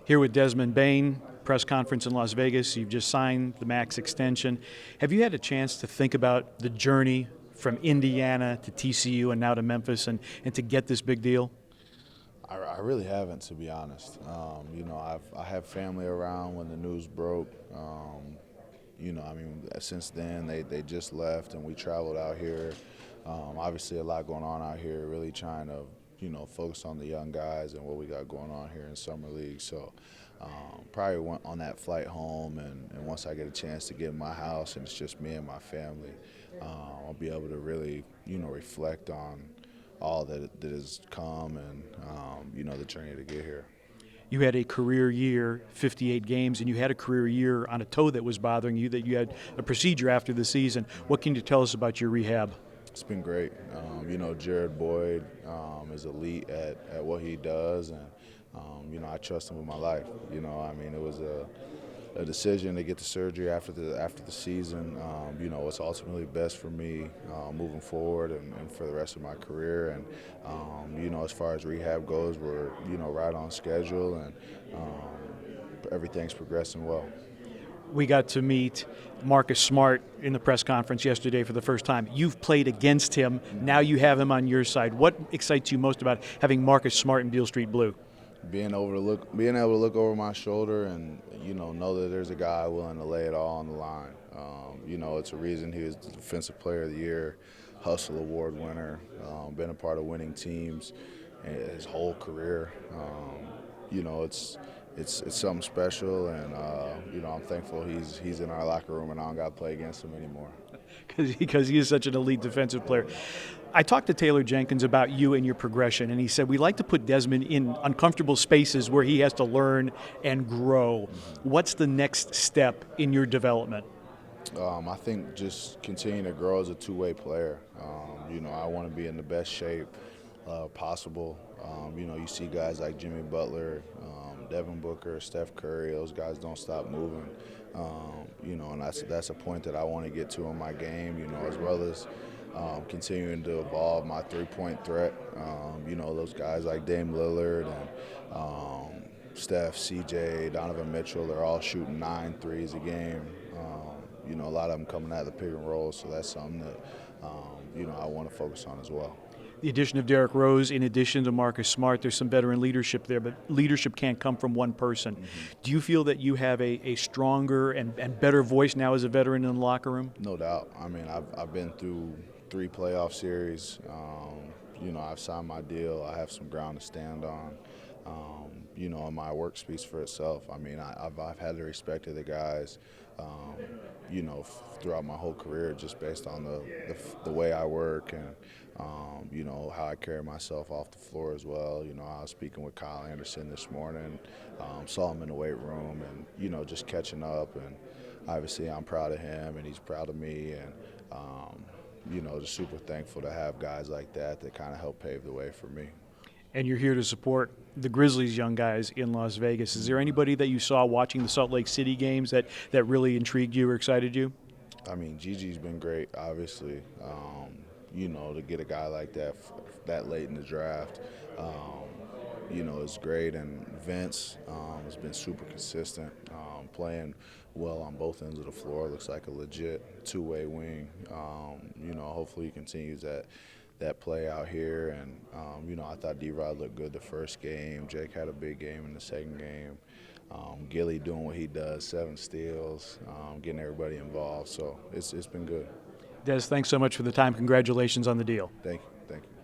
Here with Desmond Bane, press conference in Las Vegas. You've just signed the max extension. Have you had a chance to think about the journey from Indiana to TCU and now to Memphis and to get this big deal? I really haven't, to be honest. I have family around when the news broke. Since then they just left and we traveled out here. Obviously, a lot going on out here. Really trying to focus on the young guys and what we got going on here in summer league. So probably went on that flight home, and once I get a chance to get in my house and it's just me and my family, I'll be able to really reflect on all that has come and the journey to get here. You had a career year, 58 games, and you had a career year on a toe that was bothering you, that you had a procedure after the season. What can you tell us about your rehab? It's been great. Jared Boyd is elite at what he does, and I trust him with my life. It was a decision to get the surgery after the season. What's ultimately best for me moving forward and for the rest of my career. And as far as rehab goes, we're right on schedule, and everything's progressing well. We got to meet Marcus Smart in the press conference yesterday for the first time. You've played against him. Now you have him on your side. What excites you most about having Marcus Smart in Beale Street Blue? Being able to look over my shoulder and know that there's a guy willing to lay it all on the line. It's a reason he was the Defensive Player of the Year, Hustle Award winner, been a part of winning teams his whole career. It's something special, and I'm thankful he's in our locker room and I don't got to play against him anymore. Because he is such an elite defensive player. I talked to Taylor Jenkins about you and your progression, and he said we like to put Desmond in uncomfortable spaces where he has to learn and grow. What's the next step in your development? I think just continuing to grow as a two-way player. I want to be in the best shape possible. You see guys like Jimmy Butler, Devin Booker, Steph Curry, those guys don't stop moving. And that's a point that I want to get to in my game, as well as continuing to evolve my three-point threat. Those guys like Dame Lillard and Steph, CJ, Donovan Mitchell, they're all shooting 9 threes a game. A lot of them coming out of the pick and roll, so that's something that, I want to focus on as well. The addition of Derrick Rose, in addition to Marcus Smart, there's some veteran leadership there, but leadership can't come from one person. Mm-hmm. Do you feel that you have a stronger and better voice now as a veteran in the locker room? No doubt. I've been through 3 playoff series. I've signed my deal. I have some ground to stand on. And my work speaks for itself. I've had the respect of the guys, throughout my whole career, just based on the way I work and how I carry myself off the floor as well. I was speaking with Kyle Anderson this morning, saw him in the weight room, and just catching up. And obviously, I'm proud of him, and he's proud of me, and just super thankful to have guys like that kind of help pave the way for me. And you're here to support the Grizzlies young guys in Las Vegas. Is there anybody that you saw watching the Salt Lake City games that really intrigued you or excited you? Gigi's been great, obviously. To get a guy like that late in the draft, is great. And Vince has been super consistent, playing well on both ends of the floor. Looks like a legit two-way wing. Hopefully he continues that play out here. And, I thought D-Rod looked good the first game. Jake had a big game in the second game. Gilly doing what he does, 7 steals, getting everybody involved. So it's been good. Des, thanks so much for the time. Congratulations on the deal. Thank you.